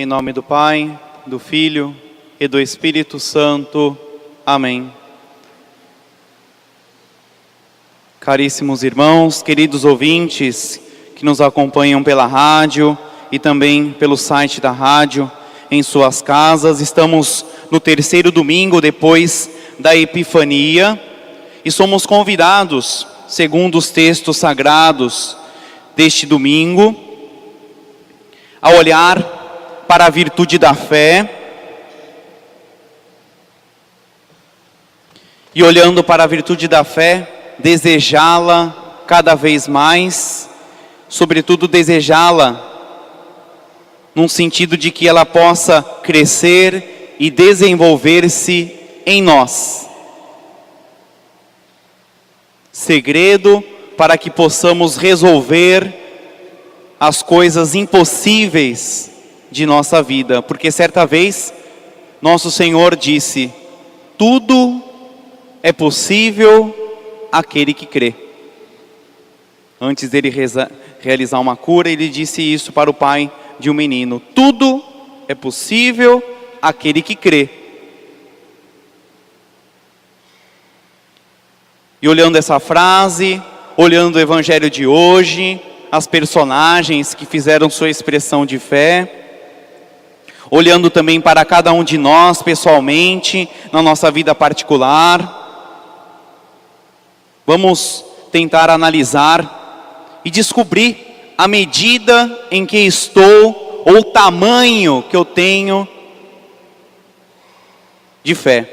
Em nome do Pai, do Filho e do Espírito Santo. Amém. Caríssimos irmãos, queridos ouvintes que nos acompanham pela rádio e também pelo site da rádio, em suas casas, estamos no terceiro domingo depois da Epifania e somos convidados, segundo os textos sagrados deste domingo, a olhar para a virtude da fé e, olhando para a virtude da fé, desejá-la cada vez mais, sobretudo desejá-la num sentido de que ela possa crescer e desenvolver-se em nós. Segredo para que possamos resolver as coisas impossíveis de nossa vida, porque certa vez nosso Senhor disse: tudo é possível àquele que crê. Antes dele realizar uma cura, ele disse isso para o pai de um menino: tudo é possível àquele que crê. E olhando essa frase, olhando o evangelho de hoje, as personagens que fizeram sua expressão de fé, olhando também para cada um de nós pessoalmente, na nossa vida particular, vamos tentar analisar e descobrir a medida em que estou, ou o tamanho que eu tenho de fé.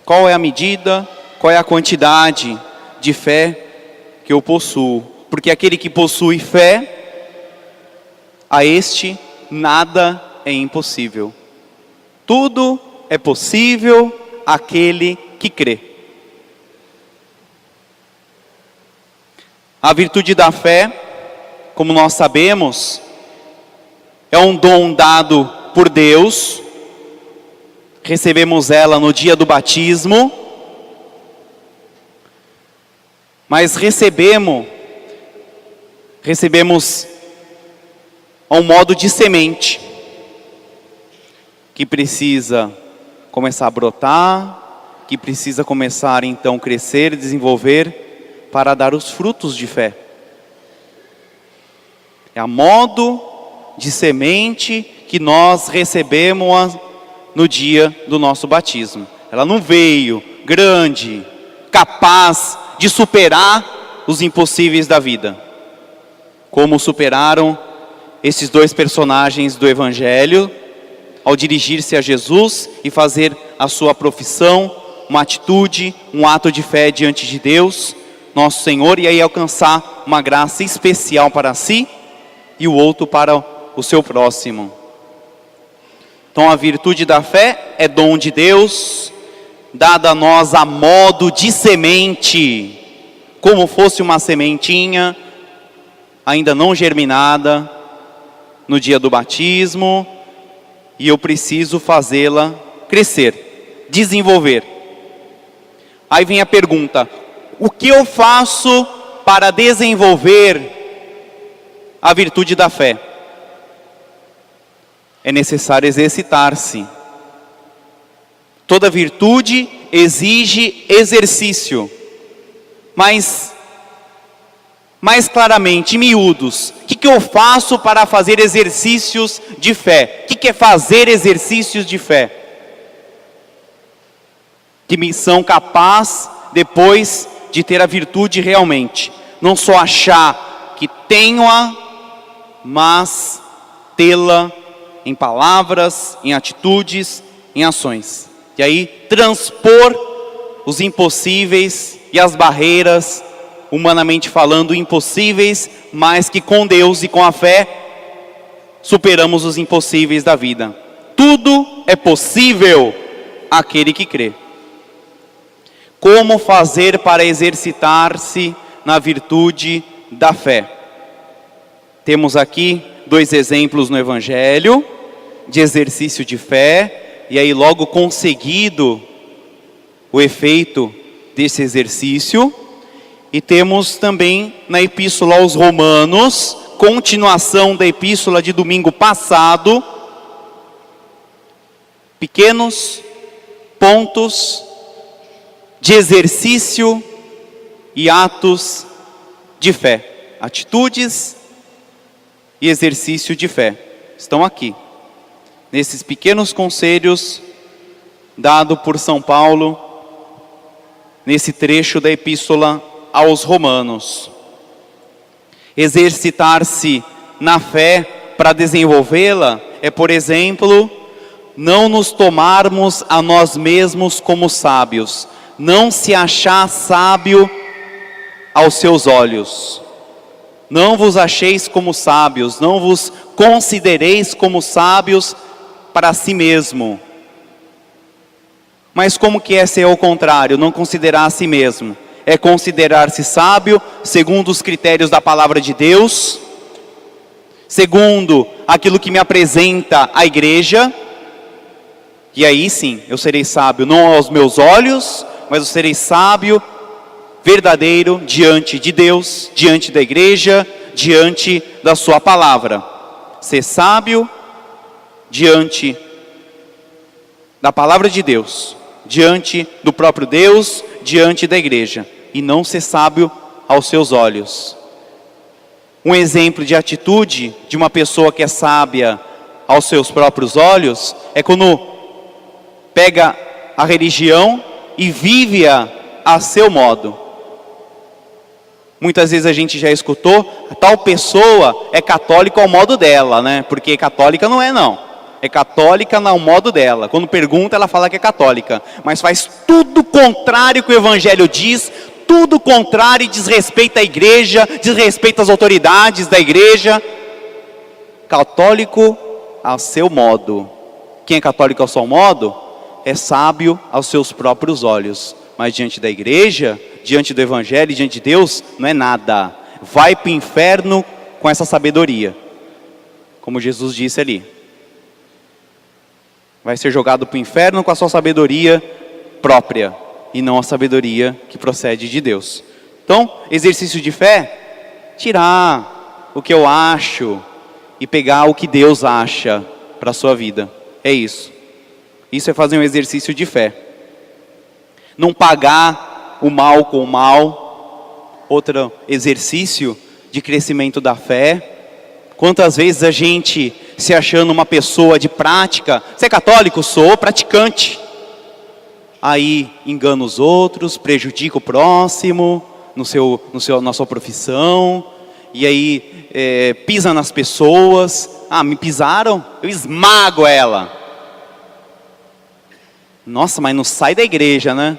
Qual é a medida, qual é a quantidade de fé que eu possuo? Porque aquele que possui fé, a este nada é impossível. Tudo é possível àquele que crê. A virtude da fé, como nós sabemos, é um dom dado por Deus. Recebemos ela no dia do batismo, mas recebemos a um modo de semente, que precisa começar a brotar, que precisa começar então a crescer, desenvolver, para dar os frutos de fé. É a modo de semente que nós recebemos no dia do nosso batismo. Ela não veio grande, capaz de superar os impossíveis da vida, como superaram esses dois personagens do Evangelho, ao dirigir-se a Jesus e fazer a sua profissão, uma atitude, um ato de fé diante de Deus, nosso Senhor, e aí alcançar uma graça especial para si e o outro para o seu próximo. Então a virtude da fé é dom de Deus, dada a nós a modo de semente, como fosse uma sementinha, ainda não germinada, no dia do batismo, e eu preciso fazê-la crescer, desenvolver. Aí vem a pergunta: o que eu faço para desenvolver a virtude da fé? É necessário exercitar-se. Toda virtude exige exercício. Mas, mais claramente, em miúdos, o que eu faço para fazer exercícios de fé? O que é fazer exercícios de fé? Que me são capazes, depois de ter a virtude realmente, não só achar que tenho-a, mas tê-la em palavras, em atitudes, em ações. E aí transpor os impossíveis e as barreiras, humanamente falando, impossíveis, mas que com Deus e com a fé superamos os impossíveis da vida. Tudo é possível àquele que crê. Como fazer para exercitar-se na virtude da fé? Temos aqui dois exemplos no Evangelho de exercício de fé, e aí logo conseguido o efeito desse exercício. E temos também na Epístola aos Romanos, continuação da Epístola de domingo passado, pequenos pontos de exercício e atos de fé. Atitudes e exercício de fé estão aqui, nesses pequenos conselhos dados por São Paulo, nesse trecho da Epístola aos Romanos. Exercitar-se na fé para desenvolvê-la é, por exemplo, não nos tomarmos a nós mesmos como sábios, não se achar sábio aos seus olhos. Não vos acheis como sábios, não vos considereis como sábios para si mesmo. Mas como que é ser ao contrário, não considerar a si mesmo? É considerar-se sábio segundo os critérios da palavra de Deus, segundo aquilo que me apresenta a igreja, e aí sim, eu serei sábio não aos meus olhos, mas eu serei sábio verdadeiro diante de Deus, diante da igreja, diante da sua palavra. Ser sábio diante da palavra de Deus, diante do próprio Deus, diante da igreja, e não ser sábio aos seus olhos. Um exemplo de atitude de uma pessoa que é sábia aos seus próprios olhos é quando pega a religião e vive-a a seu modo. Muitas vezes a gente já escutou, tal pessoa é católica ao modo dela, né? Porque católica não é não. É católica ao modo dela. Quando pergunta, ela fala que é católica. Mas faz tudo contrário que o Evangelho diz, tudo contrário e desrespeita a igreja, desrespeita as autoridades da igreja. Católico ao seu modo. Quem é católico ao seu modo é sábio aos seus próprios olhos. Mas diante da igreja, diante do Evangelho, diante de Deus, não é nada. Vai para o inferno com essa sabedoria. Como Jesus disse ali. Vai ser jogado para o inferno com a sua sabedoria própria. E não a sabedoria que procede de Deus. Então, exercício de fé, tirar o que eu acho e pegar o que Deus acha para a sua vida. É isso. Isso é fazer um exercício de fé. Não pagar o mal com o mal. Outro exercício de crescimento da fé. Quantas vezes a gente se achando uma pessoa de prática. Você é católico? Sou praticante. Aí engana os outros, prejudica o próximo na sua profissão. E aí pisa nas pessoas. Ah, me pisaram? Eu esmago ela. Nossa, mas não sai da igreja, né?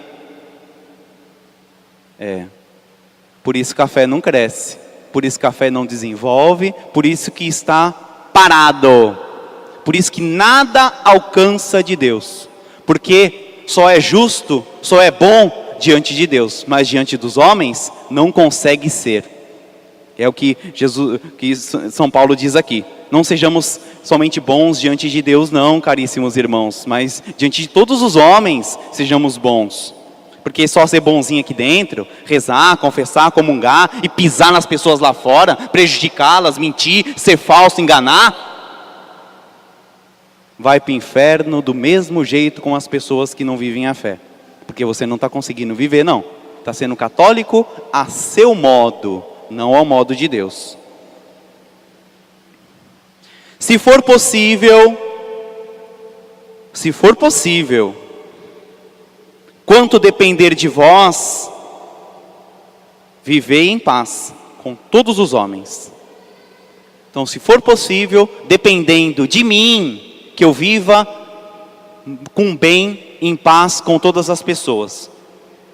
Por isso que a fé não cresce, por isso que a fé não desenvolve, por isso que está parado, por isso que nada alcança de Deus, porque só é justo, só é bom diante de Deus, mas diante dos homens não consegue ser. É o que São Paulo diz aqui. Não sejamos somente bons diante de Deus, não, caríssimos irmãos, mas diante de todos os homens sejamos bons. Porque só ser bonzinho aqui dentro, rezar, confessar, comungar e pisar nas pessoas lá fora, prejudicá-las, mentir, ser falso, enganar, vai para o inferno do mesmo jeito com as pessoas que não vivem a fé. Porque você não está conseguindo viver, não. Está sendo católico a seu modo, não ao modo de Deus. Se for possível, quanto depender de vós, vivei em paz com todos os homens. Então, se for possível, dependendo de mim, que eu viva com bem, em paz com todas as pessoas.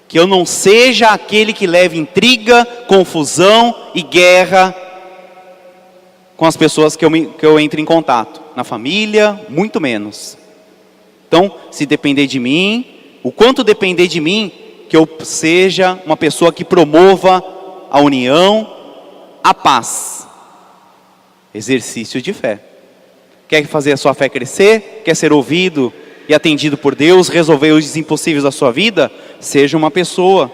Que eu não seja aquele que leve intriga, confusão e guerra com as pessoas que eu entre em contato. Na família, muito menos. Então, se depender de mim, o quanto depender de mim, que eu seja uma pessoa que promova a união, a paz. Exercício de fé. Quer fazer a sua fé crescer? Quer ser ouvido e atendido por Deus? Resolver os impossíveis da sua vida? Seja uma pessoa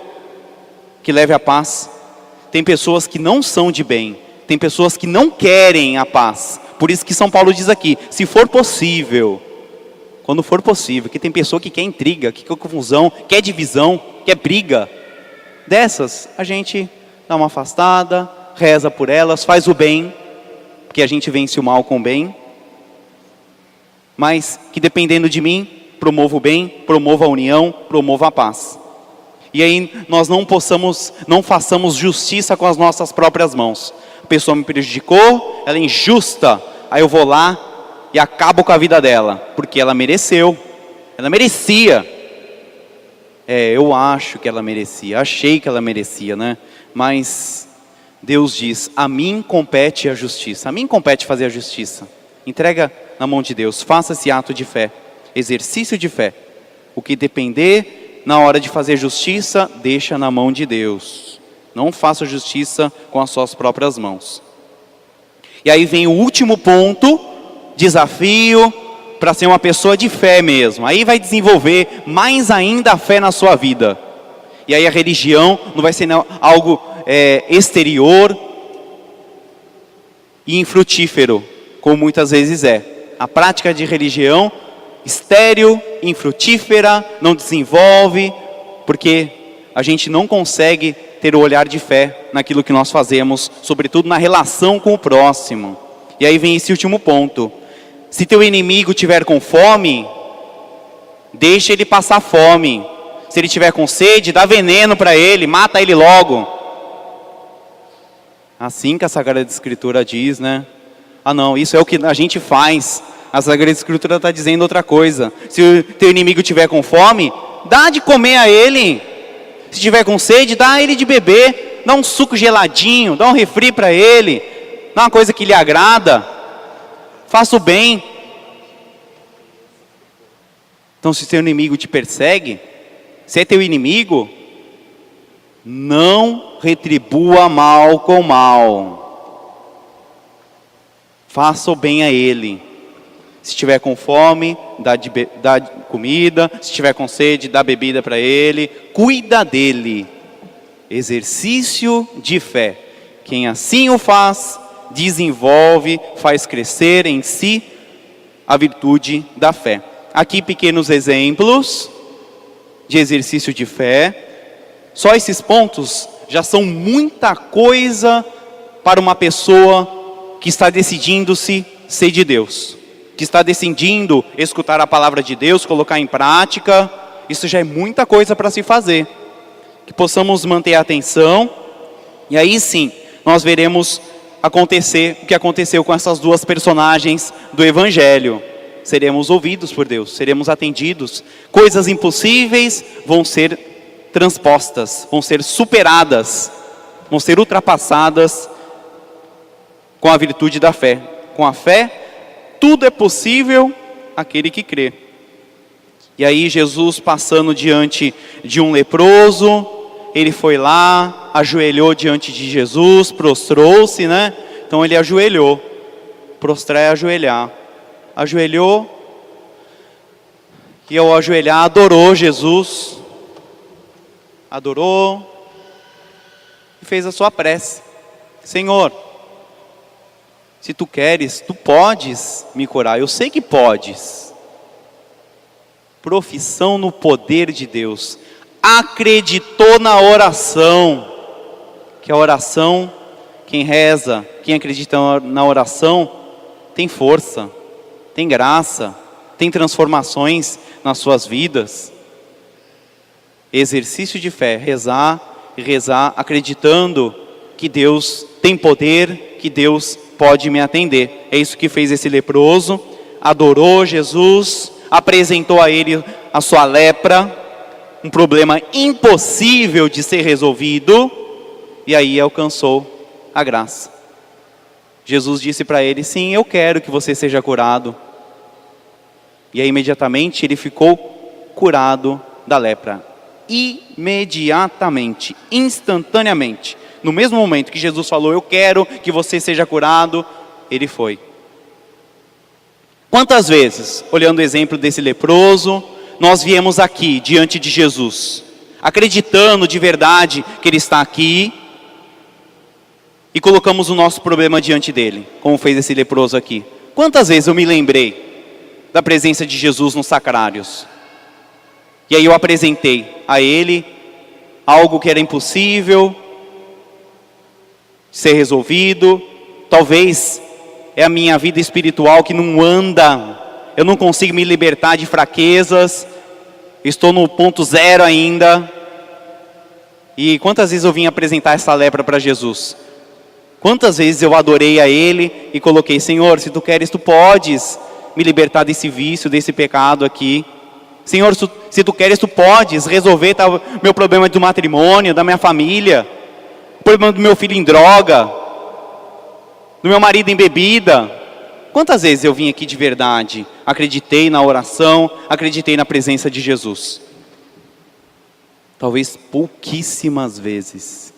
que leve a paz. Tem pessoas que não são de bem. Tem pessoas que não querem a paz. Por isso que São Paulo diz aqui, se for possível, quando for possível, que tem pessoa que quer intriga, que quer confusão, quer divisão, quer briga. Dessas, a gente dá uma afastada, reza por elas, faz o bem, porque a gente vence o mal com o bem. Mas que dependendo de mim, promova o bem, promova a união, promova a paz. E aí nós não façamos justiça com as nossas próprias mãos. A pessoa me prejudicou, ela é injusta, aí eu vou lá e acabo com a vida dela, porque ela mereceu, ela merecia. Eu acho que ela merecia, achei que ela merecia, né? Mas Deus diz, a mim compete a justiça, a mim compete fazer a justiça. Entrega na mão de Deus, faça esse ato de fé, exercício de fé. O que depender na hora de fazer justiça, deixa na mão de Deus. Não faça justiça com as suas próprias mãos. E aí vem o último ponto, desafio para ser uma pessoa de fé mesmo. Aí vai desenvolver mais ainda a fé na sua vida. E aí a religião não vai ser algo exterior e infrutífero, como muitas vezes é. A prática de religião estéril, infrutífera, não desenvolve, porque a gente não consegue ter o olhar de fé naquilo que nós fazemos, sobretudo na relação com o próximo. E aí vem esse último ponto. Se teu inimigo tiver com fome, deixa ele passar fome. Se ele tiver com sede, dá veneno para ele, mata ele logo. Assim que a Sagrada Escritura diz, né? Ah não, isso é o que a gente faz. A Sagrada Escritura está dizendo outra coisa. Se o teu inimigo tiver com fome, dá de comer a ele. Se tiver com sede, dá a ele de beber. Dá um suco geladinho, dá um refri para ele. Dá uma coisa que lhe agrada. Faça o bem. Então se teu inimigo te persegue, se é teu inimigo, não retribua mal com mal. Faça o bem a ele. Se estiver com fome, dá comida. Se estiver com sede, dá bebida para ele. Cuida dele. Exercício de fé. Quem assim o faz, desenvolve, faz crescer em si a virtude da fé. Aqui pequenos exemplos de exercício de fé. Só esses pontos já são muita coisa para uma pessoa que está decidindo-se ser de Deus, que está decidindo escutar a palavra de Deus, colocar em prática. Isso já é muita coisa para se fazer. Que possamos manter a atenção, e aí sim, nós veremos acontecer o que aconteceu com essas duas personagens do Evangelho. Seremos ouvidos por Deus, seremos atendidos. Coisas impossíveis vão ser transpostas, vão ser superadas, vão ser ultrapassadas com a virtude da fé. Com a fé, tudo é possível àquele que crê. E aí Jesus passando diante de um leproso, ele foi lá, ajoelhou diante de Jesus, prostrou-se, né? Então ele ajoelhou, prostrar é ajoelhar. Ajoelhou, e ao ajoelhar adorou Jesus, adorou, e fez a sua prece. Senhor, se tu queres, tu podes me curar, eu sei que podes. Profissão no poder de Deus, acreditou na oração, que a oração, quem reza, quem acredita na oração, tem força, tem graça, tem transformações nas suas vidas. Exercício de fé, rezar e rezar acreditando que Deus tem poder, que Deus pode me atender. É isso que fez esse leproso, adorou Jesus, apresentou a ele a sua lepra, um problema impossível de ser resolvido, e aí alcançou a graça. Jesus disse para ele, sim, eu quero que você seja curado. E aí imediatamente ele ficou curado da lepra. Imediatamente, instantaneamente. No mesmo momento que Jesus falou, eu quero que você seja curado, ele foi. Quantas vezes, olhando o exemplo desse leproso, nós viemos aqui diante de Jesus, acreditando de verdade que ele está aqui, e colocamos o nosso problema diante dele, como fez esse leproso aqui. Quantas vezes eu me lembrei da presença de Jesus nos sacrários. E aí eu apresentei a ele algo que era impossível ser resolvido. Talvez é a minha vida espiritual que não anda, eu não consigo me libertar de fraquezas, estou no ponto zero ainda. E quantas vezes eu vim apresentar essa lepra para Jesus? Quantas vezes eu adorei a Ele e coloquei: Senhor, se Tu queres, Tu podes me libertar desse vício, desse pecado aqui. Senhor, se Tu queres, Tu podes resolver meu problema do matrimônio, da minha família, o problema do meu filho em droga, do meu marido em bebida. Quantas vezes eu vim aqui de verdade, acreditei na oração, acreditei na presença de Jesus? Talvez pouquíssimas vezes.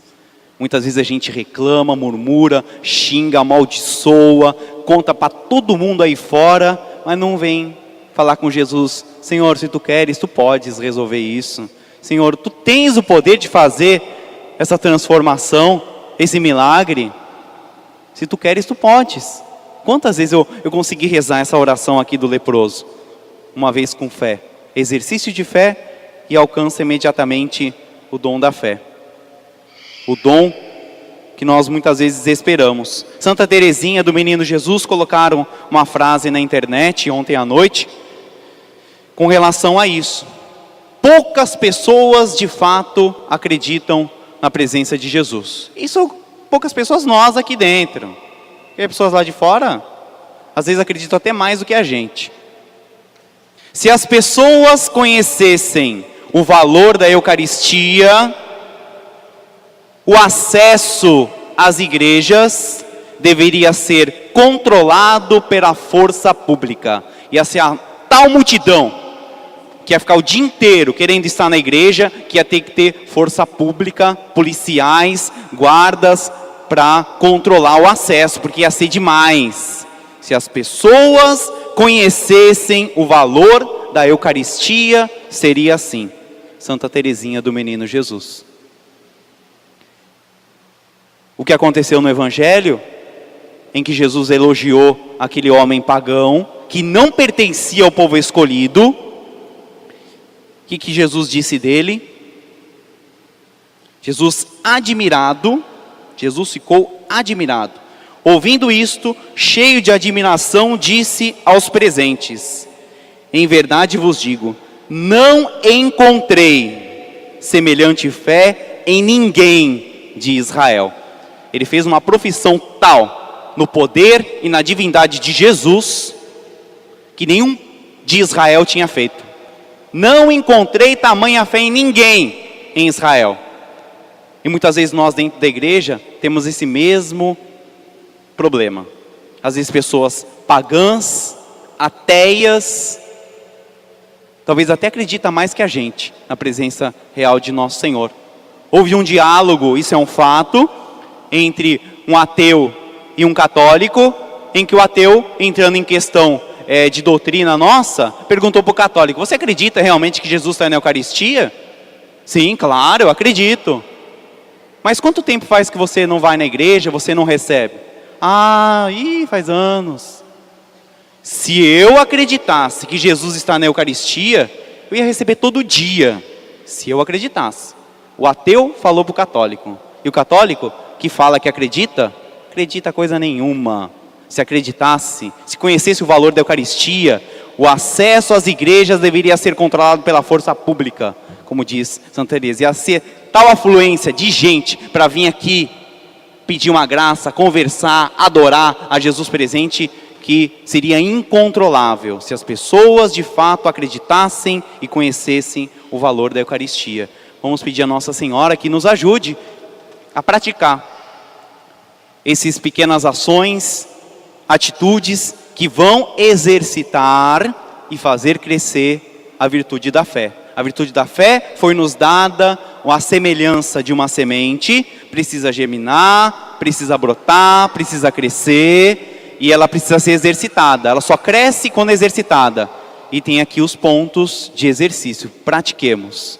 Muitas vezes a gente reclama, murmura, xinga, amaldiçoa, conta para todo mundo aí fora, mas não vem falar com Jesus: Senhor, se Tu queres, Tu podes resolver isso. Senhor, Tu tens o poder de fazer essa transformação, esse milagre. Se Tu queres, Tu podes. Quantas vezes eu consegui rezar essa oração aqui do leproso? Uma vez com fé, exercício de fé, e alcança imediatamente o dom da fé. O dom que nós muitas vezes esperamos. Santa Teresinha do Menino Jesus colocaram uma frase na internet ontem à noite com relação a isso. Poucas pessoas de fato acreditam na presença de Jesus. Isso, poucas pessoas, nós aqui dentro. E as pessoas lá de fora, às vezes acreditam até mais do que a gente. Se as pessoas conhecessem o valor da Eucaristia, o acesso às igrejas deveria ser controlado pela força pública. Ia ser a tal multidão que ia ficar o dia inteiro querendo estar na igreja, que ia ter que ter força pública, policiais, guardas, para controlar o acesso, porque ia ser demais. Se as pessoas conhecessem o valor da Eucaristia, seria assim. Santa Teresinha do Menino Jesus. O que aconteceu no Evangelho, em que Jesus elogiou aquele homem pagão, que não pertencia ao povo escolhido, o que Jesus disse dele? Jesus ficou admirado. Ouvindo isto, cheio de admiração, disse aos presentes: em verdade vos digo, não encontrei semelhante fé em ninguém de Israel. Ele fez uma profissão tal no poder e na divindade de Jesus, que nenhum de Israel tinha feito. Não encontrei tamanha fé em ninguém em Israel. E muitas vezes nós dentro da igreja temos esse mesmo problema. Às vezes pessoas pagãs, ateias, talvez até acredita mais que a gente na presença real de nosso Senhor. Houve um diálogo, isso é um fato, entre um ateu e um católico, em que o ateu, entrando em questão de doutrina nossa, perguntou para o católico: você acredita realmente que Jesus está na Eucaristia? Sim, claro, eu acredito. Mas quanto tempo faz que você não vai na igreja, você não recebe? Faz anos. Se eu acreditasse que Jesus está na Eucaristia, eu ia receber todo dia. Se eu acreditasse. O ateu falou para o católico. E o católico, que fala que acredita coisa nenhuma. Se acreditasse, se conhecesse o valor da Eucaristia, o acesso às igrejas deveria ser controlado pela força pública, como diz Santa Teresa. Ia ser tal afluência de gente para vir aqui pedir uma graça, conversar, adorar a Jesus presente, que seria incontrolável se as pessoas de fato acreditassem e conhecessem o valor da Eucaristia. Vamos pedir a Nossa Senhora que nos ajude a praticar essas pequenas ações, atitudes que vão exercitar e fazer crescer a virtude da fé. A virtude da fé foi nos dada a semelhança de uma semente, precisa germinar, precisa brotar, precisa crescer, e ela precisa ser exercitada. Ela só cresce quando é exercitada. E tem aqui os pontos de exercício. Pratiquemos.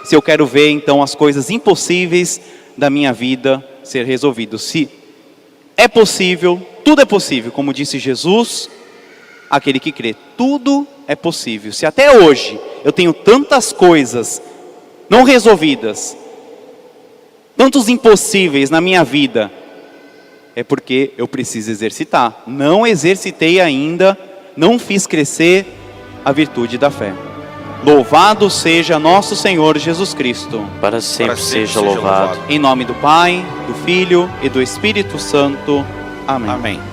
Se eu quero ver então as coisas impossíveis da minha vida ser resolvidas. Se é possível, tudo é possível, como disse Jesus, aquele que crê. Tudo é possível. Se até hoje eu tenho tantas coisas não resolvidas, tantos impossíveis na minha vida, é porque eu preciso exercitar. Não exercitei ainda, não fiz crescer a virtude da fé. Louvado seja nosso Senhor Jesus Cristo. Para sempre seja louvado. Em nome do Pai, do Filho e do Espírito Santo. Amém. Amém.